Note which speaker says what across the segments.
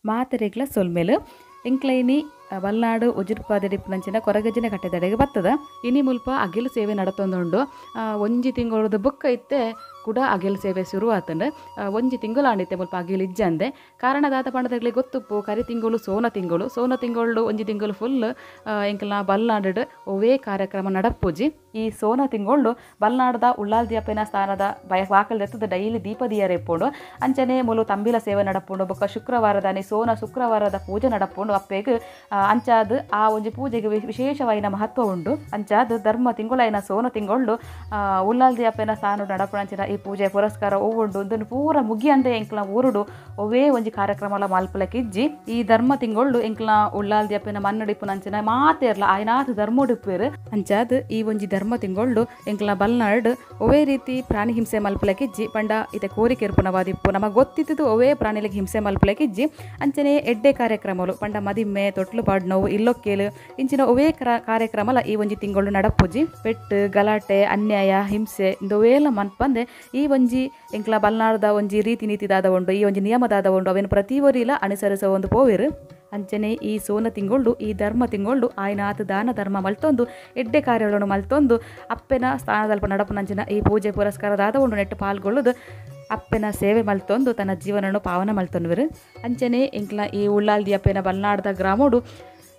Speaker 1: ಮಾತೆರೆಗ್ಲ ಸೊಲ್ಮೆಲು ಎಂಕ್ಲೈನಿ ಬಲ್ನಾಡು ಉಜಿರ್ಪಾದಿಡಿಪ್ಪುನಂಚಿನ ಕೊರಗಜ್ಜಿನ ಕಟ್ಟೆದಡೆಗೆ ಬರ್ತದ ಇನಿ ಮುಲ್ಪ ಅಗಿಲು ಸೇವೆ ನಡತೊಂದುಂಡು ಒಂಜಿ ತಿಂಗಳದ ಬುಕ್ಕ ಇತ್ತೆ ಕೂಡ ಅಗಿಲು ಸೇವೆ ಶುರು ಆತಂಡು ಒಂಜಿ ತಿಂಗಳು ಆಂಡಿತ್ತೆ ಮುಲ್ಪ ಅಗಿಲು ಇಜ್ಜಂದೆ ಕಾರಣದಾತ ಪಂಡದಗಳಿಗೆ ಗೊತ್ತುಪ್ಪು ಕರಿ ತಿಂಗಳು ಸೋನ ತಿಂಗಳು ಒಂಜಿ ತಿಂಗಳು ಫುಲ್ ಎಂಕಲ್ನ ಬಲ್ನಾಡು ಒವೇ ಕಾರ್ಯಕ್ರಮ ನಡಪುಜಿ ಈ ಸೋನ ತಿಂಗಳು ಬಲ್ನಾಡದ ಉಳ್ಳಾಲ್ ದಿಯಪ್ಪನ ಸ್ಥಾನದ ವಾಕಲ್ ಎತ್ತದ ಡೈಲಿ ದೀಪ ದಿಯರೆಪ್ಪುಂಡು ಅಂಚನೆ ಮುಲು ತಂಬಿಲ ಸೇವೆ ನಡಪುಂಡು ಬೊಕ್ಕ ಶುಕ್ರವಾರದ ಸೋನ ಶುಕ್ರವಾರದ ಪೂಜೆ ನಡಪುಂಡು ಅಪ್ಪೆಗ್ ಅಂಚಾದ್ ಆ ಒಂಜಿ ಪೂಜೆಗೆ ವಿಶೇಷವಾಯಿನ ಮಹತ್ವ ಉಂಡು ಅಂಚಾದ್ ಧರ್ಮ ತಿಂಗಳೈನ ಸೋನ ತಿಂಗಳು ಉಳ್ಳಾಲ್ ದಿಯಪ್ಪನ ಸ್ಥಾನ ನಡಪುಣಂಚಿನ ಈ ಪೂಜೆ ಪುರಸ್ಕಾರ ಉಂಡು ಇದನ್ನು ಪೂರ ಮುಗಿಯಂದೆ ಎಂಕ್ಲ ಊರುಡು ಒವೇ ಒಂಜಿ ಕಾರ್ಯಕ್ರಮ ಮಲ್ಪಲಕ್ಕಿಜ್ಜಿ ಈ ಧರ್ಮ ತಿಂಗಳು ಎಂಕ್ಲ ಉಳ್ಳಾಲ್ ದಿಯಪ್ಪನ ಮನ್ನಡಿಪ್ಪುನಂಚಿನ ಮಾತೇರ್ಲ ಆಯ್ನಾತ್ ಧರ್ಮೋಡಿಪ್ಪೇರು ಅಂಚಾದ್ ಈ ಒಂಜಿ ಧರ್ಮ ತಿಂಗಳು ಎಂಕ್ಲ ಬಲ್ನಾಡ್ ಒವೇ ರೀತಿ ಪ್ರಾಣಿ ಹಿಂಸೆ ಮಲ್ಪಲಕ್ಕಿಜ್ಜಿ ಪಂಡ ಇತೆ ಕೋರಿಕೆ ಇರ್ಪುನವಾದಿಪ್ಪು ನಮಗೆ ಗೊತ್ತಿದ್ದು ಒವೇ ಪ್ರಾಣಿಲಿಗೆ ಹಿಂಸೆ ಮಲ್ಪಲಕ್ಕಿಜ್ಜಿ ಅಂಚನೆ ಎಡ್ಡೆ ಕಾರ್ಯಕ್ರಮಗಳು ಪಂಡ ಮದಿಮ್ಮೆ ತೊಟ್ಲು ಪಾಡ್ನವು ಇಲ್ಲೊಕ್ಕೇಲು ಇಂಚಿನ ಒವೇ ಕಾರ್ಯಕ್ರಮಲ ಈ ಒಂಜಿ ತಿಂಗಳು ನಡಪುಜಿ ಪೆಟ್ಟು ಗಲಾಟೆ ಅನ್ಯಾಯ ಹಿಂಸೆ ಇಂದವೇಲ ಮನ್ಪಂದೆ ಈ ಒಂಜಿ ಎಂಕ್ಲ ಬಲ್ನಾಡದ ಒಂಜಿ ರೀತಿ ನೀತಿದಾದ ಉಂಡು ಈ ಒಂಜಿ ನಿಯಮದಾದ ಉಂಡು ಅವೇನು ಪ್ರತಿ ಒರಿಲ ಅನುಸರಿಸುವ ಒಂದು ಪೋವೆರು ಅಂಚನೆ ಈ ಸೋನ ತಿಂಗಳು ಈ ಧರ್ಮ ತಿಂಗಳು ಆಯ್ನಾತ್ ದಾನ ಧರ್ಮ ಮಲ್ತೊಂದು ಎಡ್ಡೆ ಕಾರ್ಯಗಳನ್ನು ಮಲ್ತೊಂದು ಅಪ್ಪೆನ ಸ್ಥಾನದಲ್ಪ ನಡಪುನಂಚಿನ ಈ ಪೂಜೆ ಪುರಸ್ಕಾರದಾದ ಉಂಡು ನೆಟ್ಟು ಪಾಲ್ಗೊಳ್ಳುದು ಅಪ್ಪೆನ ಸೇವೆ ಮಲ್ತೊಂದು ತನ್ನ ಜೀವನವನ್ನು ಪಾವನ ಮಲ್ತೊಂದುವರು ಅಂಚನೆ ಎಂಕ್ಲ ಈ ಉಳ್ಳಾಲ್ ದಿಯಪ್ಪೆನ ಬಲ್ನಾಡದ ಗ್ರಾಮೋಡು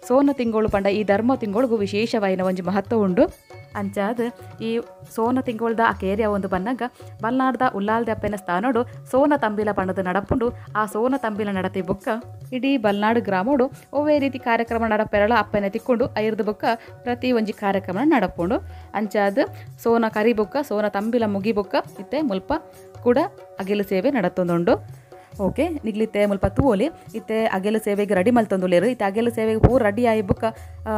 Speaker 1: ಸೋನ ತಿಂಗಳು ಪಂಡ ಈ ಧರ್ಮ ತಿಂಗಳಿಗೂ ವಿಶೇಷವಾಯಿನ ಒಂಜಿ ಮಹತ್ವ ಉಂಡು ಅಂಚಾದ ಈ ಸೋನ ತಿಂಗಳದ ಆ ಕೇರಿಯ ಒಂದು ಬನ್ನಗ ಬಲ್ನಾಡ್ದ ಉಳ್ಳಾಲ್ ದಿಯಪ್ಪೆನ ಸ್ಥಾನೋಡು ಸೋನ ತಂಬಿಲ ಪಂಡದ ನಡಪುಂಡು ಆ ಸೋನ ತಂಬಿಲ ನಡತೆ ಬೊಕ್ಕ ಇಡೀ ಬಲ್ನಾಡು ಗ್ರಾಮೋಡು ಒವೇ ರೀತಿ ಕಾರ್ಯಕ್ರಮ ನಡಪೆರಳ ಅಪ್ಪೆನ ತಿಕ್ಕೊಂಡು ಐರ್ದು ಬೊಕ್ಕ ಪ್ರತಿ ಒಂಜಿ ಕಾರ್ಯಕ್ರಮ ನಡಪುಂಡು ಅಂಚಾದ ಸೋನ ಕರಿ ಬೊಕ್ಕ ಸೋನ ತಂಬಿಲ ಮುಗಿ ಬೊಕ್ಕ ಇತ್ತೆ ಮುಲ್ಪ ಕೂಡ ಅಗಿಲು ಸೇವೆ ನಡತೊಂದುಂಡು ಓಕೆ ನಿಗ್ಲಿತ್ತೆ ಮುಲ್ಪ ತೂವೋಲಿ ಇತ್ತೆ ಅಗೆಲು ಸೇವೆಗೆ ರೆಡಿ ಮಲ್ತೊಂದುಲ್ಲೇರು ಇತ್ತೆ ಅಗೆಲು ಸೇವೆಗೆ ಪೂರ ರೆಡಿ ಆಯಿ ಬುಕ್ಕ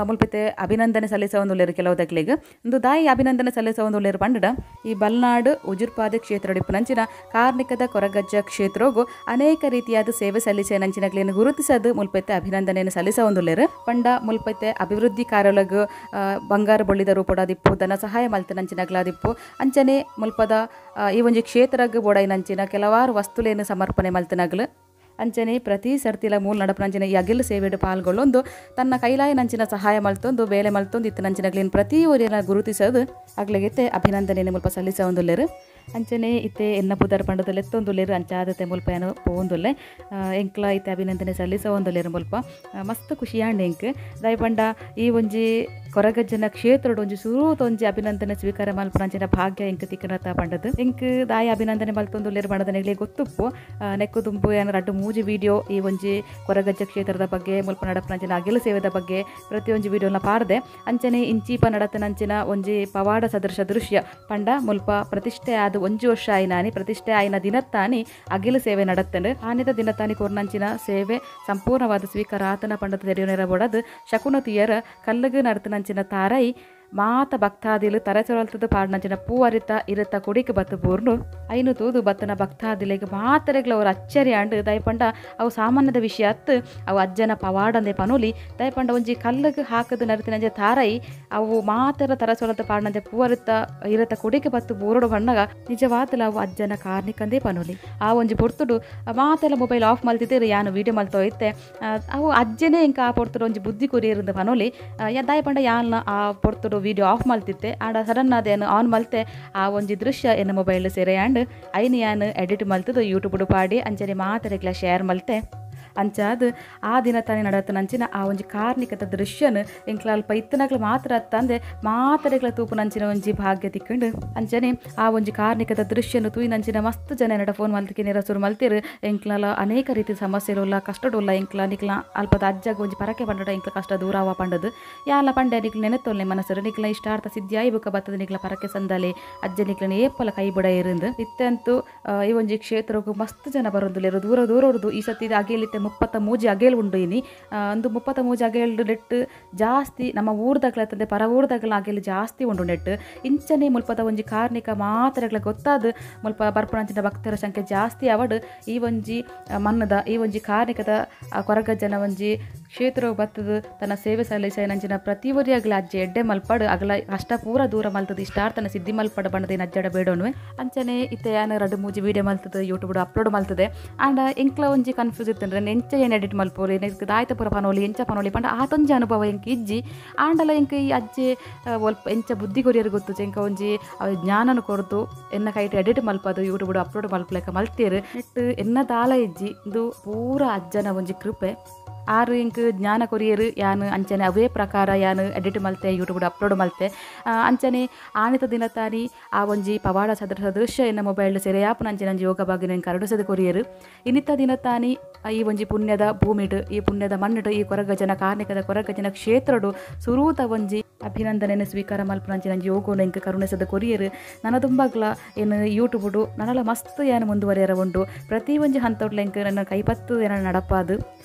Speaker 1: ಮುಲ್ಪಿತ್ತೆ ಅಭಿನಂದನೆ ಸಲ್ಲಿಸೊಂದುಲ್ಲೇರು ಕೆಲವುದಕ್ಲಿಗೆ ಒಂದು ದಾಯಿ ಅಭಿನಂದನೆ ಸಲ್ಲಿಸೊಂದುಲ್ಲೇರು ಪಂಡಡ ಈ ಬಲ್ನಾಡು ಉಜಿರ್ಪಾದ ಕ್ಷೇತ್ರ ನಂಚಿನ ಕಾರ್ಮಿಕದ ಕೊರಗಜ್ಜ ಕ್ಷೇತ್ರಗೂ ಅನೇಕ ರೀತಿಯಾದ ಸೇವೆ ಸಲ್ಲಿಸೆ ನಂಚಿನಗ್ಲೇನು ಗುರುತಿಸದು ಮುಲ್ಪೈತೆ ಅಭಿನಂದನೆಯನ್ನು ಸಲ್ಲಿಸೊಂದುಲ್ಲೇರು ಪಂಡ ಮುಲ್ಪೈತೆ ಅಭಿವೃದ್ಧಿ ಕಾರ್ಯೊಳಗ ಬಂಗಾರ ಬೊಳ್ಳಿದ ರೂಪಡಾದಿಪ್ಪು ಧನ ಸಹಾಯ ಮಲ್ತ ನಂಚಿನಗ್ಲಾದಿಪ್ಪು ಅಂಚನೆ ಮುಲ್ಪದ ಈ ಒಂಜಿ ಕ್ಷೇತ್ರಗ ಬೋಡೈ ನಂಚಿನ ಕೆಲವಾರು ವಸ್ತುಲೇನು ಸಮರ್ಪಣೆ ಮಲ್ತನಗ್ಲು ಅಂಚನೆ ಪ್ರತಿ ಸರ್ತಿಲ ಮೂಲ ನಡಪನಂಚಿನ ಈ ಅಗಿಲು ಸೇವೆಡು ಪಾಲ್ಗೊಳ್ಳೊಂದು ತನ್ನ ಕೈಲಾಯ ನಂಚಿನ ಸಹಾಯ ಮಲ್ತೊಂದು ಬೇಲೆ ಮಲ್ತೊಂದು ಇತ್ತು ನಂಚಿನಗ್ಲೇನು ಪ್ರತಿ ಊರಿನ ಗುರುತಿಸೋದು ಆಗ್ಲಿಗಿತ್ತೆ ಅಭಿನಂದನೆಯನ್ನು ಮುಲ್ಪ ಸಲ್ಲಿಸೊಂದುಲ್ಲೇರು ಅಂಚನೆ ಇತ್ತೆ ಎನ್ನ ಪುದರ್ ಪಂಡದಲ್ಲಿ ಎತ್ತೊಂದುಲ್ಲೇರು ಅಂಚಾದತೆ ಮುಲ್ಪ ಏನು ಪೋಂದುಲ್ಲೆ ಎಂಕ್ಲ ಇತ್ತೆ ಅಭಿನಂದನೆ ಸಲ್ಲಿಸೊಂದುಲ್ಲೇರು ಮುಲ್ಪ ಮಸ್ತ್ ಖುಷಿಯಾಂಡ್ ಎಂಕ್ ದಯಪಂಡ ಈ ಒಂಜಿ ಕೊರಗಜ್ಜನ ಕ್ಷೇತ್ರಡು ಒಂಜಿ ಸುರೂತ ಒಂಜಿ ಅಭಿನಂದನೆ ಸ್ವೀಕಾರ ಮಲ್ಪನಂಚಿನ ಭಾಗ್ಯ ಎಂಕ್ ತಿಕ್ಕನತ್ತ ಪಂಡದು ಎಂಕ್ ದಾಯ ಅಭಿನಂದನೆ ಮಲ್ತೊಂದುಲ್ಲೇರು ಪಂಡದ ನೆಗ್ಲಿ ಗೊತ್ತುಪ್ಪು ನೆಕ್ಕು ತುಂಬು ಏನು ರಡ್ಡು ಮೂಜಿ ವಿಡಿಯೋ ಈ ಒಂಜಿ ಕೊರಗಜ್ಜ ಕ್ಷೇತ್ರದ ಬಗ್ಗೆ ಮುಲ್ಪ ನಡಪನಂಚಿನ ಅಗಿಲು ಸೇವೆದ ಬಗ್ಗೆ ಪ್ರತಿಯೊಂಜಿ ವಿಡಿಯೋನ ಪಾರ್ದೆ ಅಂಚನೆ ಇಂಚೀಪ ನಡತನಂಚಿನ ಒಂಜಿ ಪವಾಡ ಸದೃಶ ದೃಶ್ಯ ಪಂಡ ಮುಲ್ಪ ಪ್ರತಿಷ್ಠೆ ಆದ ಒಂಜಿ ವರ್ಷ ಆಯ್ನಾನಿ ಪ್ರತಿಷ್ಠೆ ಆಯ್ನ ದಿನತ್ತಾನಿ ಅಗಿಲು ಸೇವೆ ನಡತ್ತಂಡು ಆನಿದ ದಿನತ್ತಾನಿ ಕೊರ್ನಂಚಿನ ಸೇವೆ ಸಂಪೂರ್ಣವಾದ ಸ್ವೀಕಾರ ಆತನ ಪಂಡದ ತೆರೆಯುನೆರಬೊಡದು ಶಕುನತಿಯರ ಕಲ್ಲಗು ನಡತನಂಚಿನ ತಾರಾಯಿ ಮಾತ ಭಕ್ತಾದಿಲು ತರಚೊರಲ್ತದ ಪಾಡ್ನಂಚಿನ ಪೂವರಿತ ಇರುತ್ತ ಕುಡಿಕೆ ಬತ್ತು ಪೂರ್ನು ಐನು ತೂದು ಬತ್ತನ ಭಕ್ತಾದಿಲೆಗೆ ಮಾತರೆಗ್ಲ ಅವ್ರು ಅಚ್ಚರಿ ಆಂಡು ದಯಪಂಡ ಅವು ಸಾಮಾನ್ಯದ ವಿಷಯ ಅತ್ತು ಅವು ಅಜ್ಜನ ಪವಾಡಂದೆ ಪನುಲಿ ದಯಪಂಡ ಒಂಜಿ ಕಲ್ಲಗೆ ಹಾಕದು ನಡತಿನಂಜೆ ತಾರಾಯಿ ಅವು ಮಾತರ ತರಚೊರಲ್ತ ಪಾಡ್ನಂಜೆ ಪೂವರಿತ ಇರುತ್ತ ಕುಡಿಕೆ ಬತ್ತು ಪೂರಡು ಬಣ್ಣಗ ನಿಜವಾದಲ ಅವು ಅಜ್ಜನ ಕಾರ್ನಿಕಂದೇ ಪನುಲಿ ಆ ಒಂಜಿ ಪೊರ್ತುಡು ಮಾತೆಲ್ಲ ಮೊಬೈಲ್ ಆಫ್ ಮಲ್ತಿದ್ದೇರು ಯಾನು ವೀಡಿಯೋ ಮಲ್ತೋ ಇತ್ತೆ ಅವು ಅಜ್ಜನೇ ಇಂಕ ಆ ಪೊರ್ತುಡು ಒಂಜಿ ಬುದ್ಧಿ ಕುರಿಯರಿಂದ ಪನುಲಿ ದಯಪಂಡ ಯಾನ ಆ ಪೊರ್ತುಡು ವಿಡಿಯೋ ಆಫ್ ಮಲ್ತಿತ್ತೆ ಆಡ ಸಡನ್ ಅದೇನು ಆನ್ ಮಲ್ತೆ ಆ ಒಂಜಿ ದೃಶ್ಯ ಎನ್ನ ಮೊಬೈಲ್ ಸೆರೆ ಆ್ಯಂಡ್ ಐನು ಯಾನು ಎಡಿಟ್ ಮಲ್ತದು ಯೂಟ್ಯೂಬ್ ಪಾಡಿ ಅಂಚನೆ ಮಾತರೆಗ್ಲ ಶೇರ್ ಮಲ್ತೆ ಅಂಚಾದ ಆ ದಿನ ತಾನೇ ನಡತನಂಚಿನ ಆ ಒಂಜಿ ಕಾರ್ನಿಕದ ದೃಶ್ಯನ ಎಂಕ್ಲ ಅಲ್ಪ ಇತ್ತನಗ್ಲ ಮಾತ್ರ ಅತ್ತಂದೆ ಮಾತರೆಗ್ಲ ತೂಪು ನಂಚಿನ ಒಂಜಿ ಭಾಗ್ಯ ತಿಕ್ಕೊಂಡು ಅಂಚನೆ ಆ ಒಂಜಿ ಕಾರ್ನಿಕದ ದೃಶ್ಯನು ತೂಯಿ ನಂಚಿನ ಮಸ್ತ್ ಜನ ನಡ ಫೋನ್ ಮಲ್ತಿಕೆ ನಿರಸುರು ಮಲ್ತಿರು ಎಂಕ್ಲಲ ಅನೇಕ ರೀತಿ ಸಮಸ್ಯೆಲ್ಲ ಕಷ್ಟಡುಲ್ಲ ಎಂಕ್ಲ ನಿಕ್ಲ ಅಲ್ಪದ ಅಜ್ಜಗ ಒಂಜಿ ಪರಕೆ ಪಂಡಡ ಎಂಕ್ಲ ಕಷ್ಟ ದೂರ ಆವ ಪಂಡದು ಯಾಲ ಪಂಡೆ ನಿಕ್ಲ ನೆನೆತ್ತೊಲ್ಲೆ ಮನಸ್ಸರು ನಿಕ್ಲ ಇಷ್ಟಾರ್ಥ ಸಿದ್ಧಿಯಾಯಿ ಬುಕ್ಕ ಬತ್ತದ ನಿಕ್ಲ ಪರಕೆ ಸಂದಲೆ ಅಜ್ಜ ನಿಕ್ಲನ ಏಪಲ ಕೈ ಬುಡ ಇருந்து ಇತ್ತಂತೂ ಈ ಒಂಜಿ ಕ್ಷೇತ್ರಕ್ಕೂ ಮಸ್ತ್ ಜನ ಬರೋದಿಲ್ಲ ದೂರ ದೂರದ್ದು ಈ ಸತಿ ಅಗೇಲಿತ್ತೆ 33 ಅಗೇಲ್ ಉಂಡು ಇನಿ ಒಂದು 33 ಅಗೇಲ್ ನೆಟ್ ಜಾಸ್ತಿ ನಮ್ಮ ಊರ್ದಾಗ್ಲತ್ತಂದೆ ಪರ ಊರ್ದಾಗಲ ಅಗೇಲ್ ಜಾಸ್ತಿ ಉಂಡು ನೆಟ್ ಇಂಚನೆ ಮುಲ್ಪದ ಒಂಜಿ ಕಾರ್ನಿಕ ಮಾತ್ರಗಳ ಗೊತ್ತಾದ ಮುಲ್ಪ ಬರ್ಪಣಂಚಿನ ಭಕ್ತರ ಸಂಖ್ಯೆ ಜಾಸ್ತಿ ಅವಡು ಈ ಒಂಜಿ ಮನ್ನದ ಈ ಒಂಜಿ ಕಾರ್ನಿಕದ ಕೊರಗಜ್ಜನ ಒಂಜಿ ಕ್ಷೇತ್ರ ಬತ್ತದ ತನ್ನ ಸೇವೆ ಸಲ್ಲಿಸೈನಂಚಿನ ಪ್ರತಿ ಒರಿಯಾಗಲ ಅಜ್ಜೆ ಎಡ್ಡೆ ಮಲ್ಪಡು ಅಗಲ ಅಷ್ಟ ಪೂರ ದೂರ ಮಲ್ತದ ಇಷ್ಟಾರ್ಥನ ಸಿದ್ಧಿ ಮಲ್ಪಡ ಬಣ್ಣದ ಅಜ್ಜಡ ಬೇಡೋನ್ವೆ ಅಂಚನೆ ಇತ್ತೆ ಯಾನ ರಡು ಮೂಜಿ ವೀಡಿಯೋ ಮಲ್ತದೆ ಯೂಟ್ಯೂಬ್ ಅಪ್ಲೋಡ್ ಮಲ್ತದೆ ಆಂಡ ಎಂಕ್ಲ ಒಂಜಿ ಕನ್ಫ್ಯೂಸ್ ಇತ್ತಂದ್ರೆ ಎಂಚ ಏನು ಎಡಿಟ್ ಮಲ್ಪೋಲಿ ನೆಕ್ಸ್ಟ್ ದಾಯ್ತ ಪುರ ಪನೋಲಿ ಎಂಚ ಪನೋಲಿ ಪಂಡ ಆತೊಂಜಿ ಅನುಭವ ಎಂಕ್ ಇಜ್ಜಿ ಆಂಡಲ ಎಂಕ್ ಈ ಅಜ್ಜೆ ಒಲ್ಪ ಎಂಚ ಬುದ್ಧಿ ಕೊರಿಯರು ಗೊತ್ತು ಎಂಕ ಒಂಜಿ ಜ್ಞಾನನು ಕೊರತು ಎನ್ನ ಕೈಟ್ ಎಡಿಟ್ ಮಲ್ಪದು ಯೂಟ್ಯೂಬ್ ಅಪ್ಲೋಡ್ ಮಲ್ಪಲೆಕ್ಕ ಮಲ್ತೇರು ನೆಟ್ ಎನ್ನ ದಾಲ ಇಜ್ಜಿ ಇದು ಪೂರ ಅಜ್ಜನ ಒಂಜಿ ಕೃಪೆ ಆರು ಇಂಕ್ ಜ್ಞಾನ ಕೊರಿಯರು ಯಾನು ಅಂಚನೆ ಅವೇ ಪ್ರಕಾರ ಯಾನು ಎಡಿಟ್ ಮಲ್ತೆ ಯೂಟ್ಯೂಬ್ ಅಪ್ಲೋಡ್ ಮಲ್ತೆ ಅಂಚನೆ ಆಣಿತ ದಿನ ತಾನಿ ಆ ಒಂಜಿ ಪವಾಡ ಸದೃಶ್ಯ ಎನ್ನ ಮೊಬೈಲ್ ಸೆರೆ ಆಪುನ ಅಂಚನೆ ಅಂಜಿ ಯೋಗ ಬಗ್ಗೆ ನಾನು ಕರಡಿಸದ ಕೊರಿಯರು ಇನ್ನಿತ್ತ ದಿನ ತಾನಿ ಈ ಒಂಜಿ ಪುಣ್ಯದ ಭೂಮಿಡು ಈ ಪುಣ್ಯದ ಮಣ್ಣಿಡು ಈ ಕೊರಗಜನ ಕಾರ್ಣಿಕದ ಕೊರಗಜನ ಕ್ಷೇತ್ರಡು ಸುರೂತ ಒಂಜಿ ಅಭಿನಂದನೆಯನ್ನು ಸ್ವೀಕಾರ ಮಲ್ಪನ ಅಂಚನೆ ಅಂಜಿ ಯೋಗೋನ ಇಂಕ ಕರುಣಿಸದ ಕೊರಿಯರು ನನ್ನ ತುಂಬಾಗ್ಲ ಏನು ಯೂಟ್ಯೂಬ್ಡು ನನ್ನಲ್ಲ ಮಸ್ತ್ ಏನು ಮುಂದುವರಿಯರ ಉಂಡು ಪ್ರತಿ ಒಂಜಿ ಹಂತೋಡ್ಲ ಇಂಕ ನನ್ನ ಕೈಪತ್ತು ಏನ ನಡಪಾದು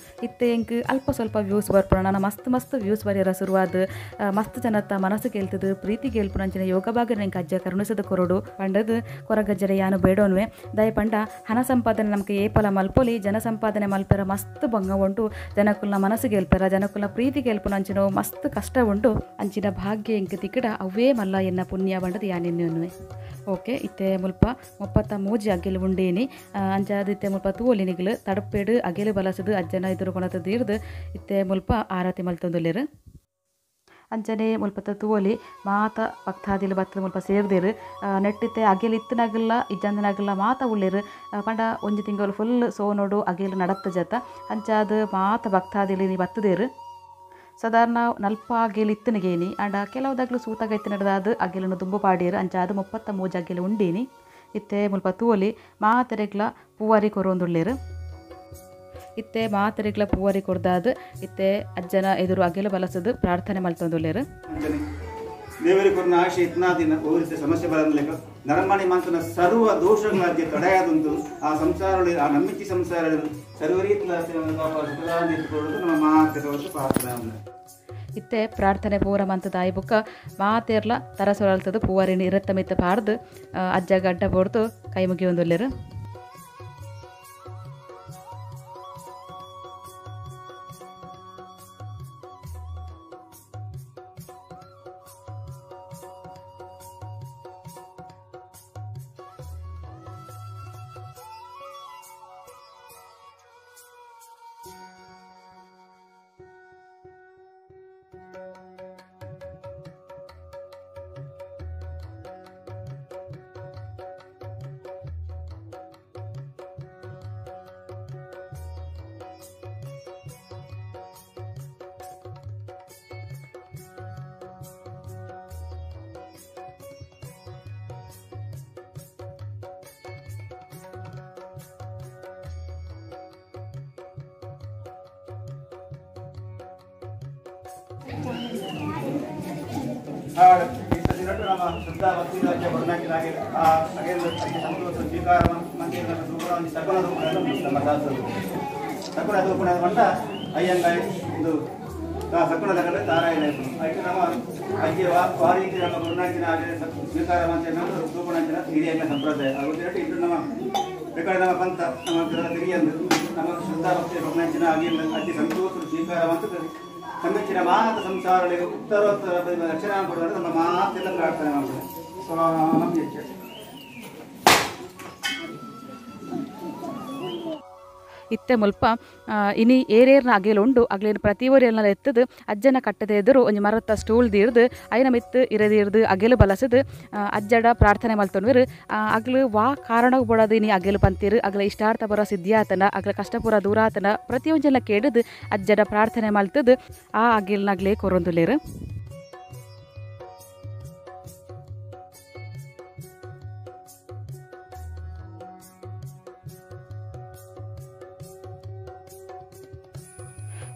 Speaker 1: ಇತ್ತೆ ಎಂಕ್ ಅಲ್ಪ ಸ್ವಲ್ಪ ವ್ಯೂಸ್ ಬರ್ಪುಣ ನಾನು ಮಸ್ತ್ ವ್ಯೂಸ್ ಬರೆಯರ ಶುರುವಾದ ಮಸ್ತ್ ಜನತ್ತ ಮನಸ್ಸು ಕೇಳ್ತದೆ ಪ್ರೀತಿ ಕೇಳ್ಪುಣ ಅಂಚಿನ ಯೋಗ ಭಾಗ ನಂಗೆ ಅಜ್ಜ ಕರುಣಿಸದ ಕೊರಡು ಪಂಡದು ಕೊರಗಜ್ಜರ ಯಾನು ಬೇಡೋನ್ವೆ ದಯ ಪಂಡ ಹಣ ಸಂಪಾದನೆ ನಮಗೆ ಏಪಲ ಮಲ್ಪೊಲಿ ಜನ ಸಂಪಾದನೆ ಮಲ್ಪೆರ ಮಸ್ತ್ ಭಂಗ ಉಂಟು ಜನಕ್ಕುಲ್ನ ಮನಸ್ಸು ಗೆಲ್ಪೆರ ಜನಕ್ಕುಲ್ನ ಪ್ರೀತಿ ಗೆಲ್ಪುಣ ಅಂಚಿನ ಮಸ್ತ್ ಕಷ್ಟ ಉಂಟು ಅಂಚಿನ ಭಾಗ್ಯ ಎಂಕ್ ತಿಕ್ಕಡ ಅವೇ ಮಲ್ಲ ಎನ್ನ ಪುಣ್ಯ ಬಂಡದು ಯಾನೆನ್ನುವೆ ಓಕೆ ಇತ್ತೆ ಮುಲ್ಪ 33 ಅಗೆಲು ಉಂಡೇನಿ ಅಂಚಾದ ಇತ್ತೆ ಮುಲ್ಪ ತೂವಲಿನಿಗಳು ತಡಪೇಡು ಅಗೆಲು ಬಲಸದು ಅಜ್ಜನ ಎದುರು ಕೊಣತದು ಇರ್ದು ಇತ್ತೆ ಮುಲ್ಪ ಆರತಿ ಮಲ್ತೊಂದುಲ್ಲೆರು ಅಂಚನೆ ಮುಲ್ಪ ತೂವಲಿ ಮಾತ ಭಕ್ತಾದಿಲು ಬತ್ತದ ಮುಲ್ಪ ಸೇರ್ದೇರು ನೆಟ್ಟಿತ್ತೆ ಅಗೆಲು ಇತ್ತನಾಗಲ್ಲ ಇಜ್ಜಂದನಾಗಲ್ಲ ಮಾತ ಉಳ್ಳೇರು ಪಂಡ ಒಂಜಿ ತಿಂಗಳು ಫುಲ್ ಸೋನೋಡು ಅಗೆಲು ನಡತ್ತ ಜತ ಅಂಚಾದ ಮಾತ ಭಕ್ತಾದಿಲು ನೀ ಬತ್ತದೇರು ಸಾಧಾರಣ ನಲ್ಪ ಅಗೆಲು ಇತ್ತನಿಗೇನಿ ಅಂಡ ಕೆಲವುದಾಗಲೂ ಸೂತಾಗೈತಿ ನಡೆದಾದ ಅಗೆಲನ್ನು ತುಂಬ ಪಾಡಿಯರು ಅಂಚಾದ 33 ಅಗೆಲು ಉಂಡೇನಿ ಇತ್ತೆ ಮುಲ್ಪ ತೂವಲಿ ಮಾತೆರೆಗ್ಲ ಪೂವಾರಿ ಕೊರೊಂದುಳ್ಳೇರು ಇತ್ತೆ ಮಾತೆರೆಗ್ಲ ಪೂವಾರಿ ಕೊರ್ದಾದ ಇತ್ತೆ ಅಜ್ಜನ ಎದುರು ಅಗೆಲು ಬಲಸದು ಪ್ರಾರ್ಥನೆ ಮಲ್ತೊಂದುಳ್ಳೇರು
Speaker 2: ದೇವರಿ ಕೊರ್ನ ಆಶೆ ಇತ್ನಾ ದಿನ ಓರಿಸಿದ ಸಮಸ್ಯೆ ಬರಲಿಕ್ಕ ನರಮಣಿ ಮಂತನ ಸರ್ವ ದೋಷಗಳಾದ್ಯ ತಡೆಯಾದಂತು ಆ ಸಂಸಾರ ಆ ನಮ್ಮಿಚ್ಚಿ ಸಂಸಾರ ಸರ್ವ ರೀತಿಯ ನಮ್ಮ ಮಾತೃ ಪ್ರಾರ್ಥನೆ
Speaker 1: ಇತ್ತೆ ಪ್ರಾರ್ಥನೆ ಪೂರ ಮಂತದ ಆಯ್ ಬುಕ್ಕ ಮಾತೇರ್ಲ ತರಸೊರಲ್ತದು ಪೂವರಿನ ಇರತ್ತ ಮಿತ್ತ ಪಾರ್ದು ಅಜ್ಜ ಗಡ್ಡ ಪೋರ್ದು ಕೈ ಮುಗಿ ಒಂದುಲ್ಲೇರು
Speaker 2: ನಮ್ಮ ಶ್ರದ್ಧಾ ಭಕ್ತಿ ಬದಲಾಗಿ ಸಂತೋಷ ಸ್ವೀಕಾರ ಸಕಲ ನಮ್ಮ ಶಾಸ್ತ್ರ ಸಕಲ ರೂಪಣ ಬಂದ ಅಯ್ಯಂಗಾಯಿ ಇದು ಸಕಲ ತಾರಾಯಣ అయితే ನಮ್ಮ ಅಜ್ಜಿ ವಾರೀತಿ ನಮ್ಮ ಗುರುನಾಂಚಿನ ಸ್ವೀಕಾರ ಅಂತ ರೂಪಣಾಂಚಿನ ಹಿರಿಯ ಸಂಪ್ರದಾಯ ಆಗುತ್ತೆ ಇದು ನಮ್ಮ ಬೇಕಾದ್ರೆ ನಮ್ಮ ಪಂಥ ನಮ್ಮ ಹಿರಿಯಂದು ನಮ್ಮ ಶ್ರದ್ಧಾ ಭಕ್ತಿ ಗುರುನಾಂಚಿನ ಆಗಿಲ್ಲ ಅಜ್ಜಿ ಸಂತೋಷ ಸ್ವೀಕಾರ ಅಂತ ಸಮ್ಮಿಚ್ಚಿನ ಮಾತ ಸಂಸಾರಗಳಿಗೆ ಉತ್ತರೋತ್ತರ ರಕ್ಷಣೆ ಕೊಡುವಂತೆ ನಮ್ಮ ಮಾತೆಲ್ಲ ಪ್ರಾರ್ಥನೆ ಮಾಡ್ತಾರೆ ನಮಗೆ
Speaker 1: ಇತ್ತೆ ಮುಲ್ಪ ಇನಿ ಏರೇರ್ನ ಅಗೆಲು ಉಂಡು ಅಗ್ಲೇನು ಪ್ರತಿ ಒರಿಯಲ್ನೆಲ್ಲ ಎತ್ತದು ಅಜ್ಜನ ಕಟ್ಟದ ಎದುರು ಒಂಜಿ ಮರತ್ತ ಸ್ಟೂಲ್ ದೀರ್ದು ಐನ ಮಿತ್ತು ಇರದಿರ್ದು ಅಗೆಲು ಬಲಸದು ಅಜ್ಜಡ ಪ್ರಾರ್ಥನೆ ಮಲ್ತೊಂಡ್ರು ಅಗ್ಲು ವಾ ಕಾರಣ ಬೋಡದು ಇನಿ ಅಗೆಲು ಪಂತೀರು ಅಗ್ಲ ಇಷ್ಟಾರ್ಥ ಬರೋ ಸಿದ್ಧಿಯಾತನ ಅಗ್ಲ ಕಷ್ಟಪುರ ದೂರಾತನ ಪ್ರತಿಯೊಂಜೆಲ್ಲ ಕೇಳಿದು ಅಜ್ಜಡ ಪ್ರಾರ್ಥನೆ ಮಲ್ತದು ಆ ಅಗೆಲ್ನ ಅಗ್ಲೇ ಕೊರೊಂದುಲ್ಲೇರು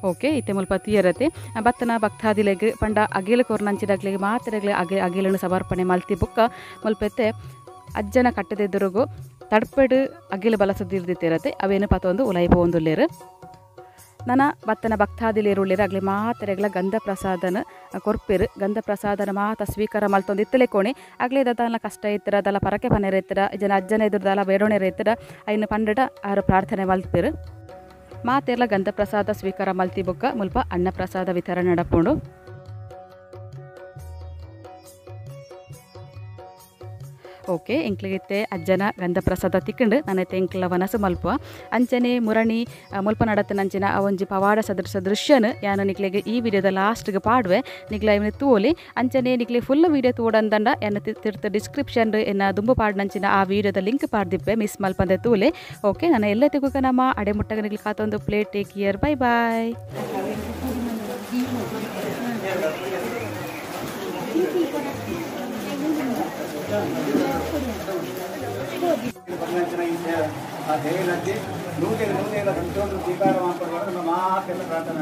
Speaker 1: ಓಕೆ ಇತ್ತೆ ಮುಲ್ಪ ತೀಯರತೆ ಬತ್ತನ ಭಕ್ತಾದಿಲೆಗ್ ಪಂಡ ಅಗೆಲು ಕೊರ್ನಂಚಿದಾಗ್ಲಿಗೆ ಮಾತ್ರೆಗ್ಲೆ ಅಗೆಲನ್ನು ಸಮರ್ಪಣೆ ಮಲ್ತಿ ಬುಕ್ಕ ಮುಲ್ಪೆತ್ತೆ ಅಜ್ಜನ ಕಟ್ಟದೆದುರುಗು ತಡ್ಪೆಡು ಅಗೆಲು ಬಲಸದಿರ್ದಿತ್ತಿರತ್ತೆ ಅವೇನು ಪತ್ತೊಂದು ಉಲೈಪೊಂದುಲ್ಲೇರು ನನ್ನ ಬತ್ತನ ಭಕ್ತಾದಿಲೇರುಳ್ಳೇರು ಅಗ್ಲಿ ಮಾತೆರೆಗ್ಲ ಗಂಧ ಪ್ರಸಾದನ ಕೊರ್ಪೆರು ಗಂಧ ಪ್ರಸಾದನ ಮಾತ ಸ್ವೀಕಾರ ಮಲ್ತೊಂದು ಇತ್ತಲೆ ಕೋಣೆ ಅಗ್ಲೇ ದಲ್ಲ ಕಷ್ಟ ಇತ್ತರ ದಲ್ಲ ಪರಕೆ ಪನೆರ ಇತ್ತರ ಜನ ಅಜ್ಜನ ಎದುರು ದಲ್ಲ ಬೇಡೋಣೆರ ಇತ್ತರ ಐನು ಪಂಡಡ ಆರು ಪ್ರಾರ್ಥನೆ ಮಲ್ಪೆರು ಮಾತೆಲ್ಲ ಗಂಧ ಪ್ರಸಾದ ಸ್ವೀಕಾರ ಮಲ್ತಿ ಬೊಕ್ಕ ಮುಲ್ಪ ಅನ್ನ ಪ್ರಸಾದ ವಿತರಣೆ ನಡಪುಂಡು. ಓಕೆ ಎಂಕ್ಲಿಗಿತ್ತೆ ಅಜ್ಜನ ಗಂಧ ಪ್ರಸಾದ ತಿಕ್ಕಂಡು ನನ್ನೈತೆ ಎಂಕ್ಲ ವನಸು ಮಲ್ಪ ಅಂಚನೆ ಮುರಣಿ ಮುಲ್ಪ ನಡತನಂಚಿನ ಅವೊಂಜಿ ಪವಾಡ ಸದೃಶ ದೃಶ್ಯನ ಯಾನು ನಿಕ್ಲೆಗೆ ಈ ವಿಡಿಯೋದ ಲಾಸ್ಟ್ಗೆ ಪಾಡುವೆ ನಿಕ್ಲ ಇವನು ತೂಲಿ ಅಂಚನೆ ನಿಕ್ಲೆ ಫುಲ್ ವಿಡಿಯೋ ತೂಡಂದಂಡ ಎನ್ನ ತಿರ್ತ ಡಿಸ್ಕ್ರಿಪ್ಷನ್ ಎನ್ನ ದುಂಬು ಪಾಡ್ನಂಚಿನ ಆ ವಿಡಿಯೋದ ಲಿಂಕ್ ಪಾಡ್ದಿಪ್ಪೆ ಮಿಸ್ ಮಲ್ಪಂದೆ ತೂಲೆ. ಓಕೆ ನಾನು ಎಲ್ಲ ತೆಗುಕ ನಮ್ಮ ಅಡೆ ಮುಟ್ಟಗ ನಿಕ್ಲಿ ಕಾತೊಂದು plate take care bye bye.
Speaker 2: ಆ ದೇವಿನಲ್ಲಿ ನೂನೆಲ್ಲ ಸಂತೋಷ ಸ್ವೀಕಾರ ಮಾಡ್ಕೊಂಡು ನಮ್ಮ ಮಾತೆಲ್ಲ ಪ್ರಾರ್ಥನೆ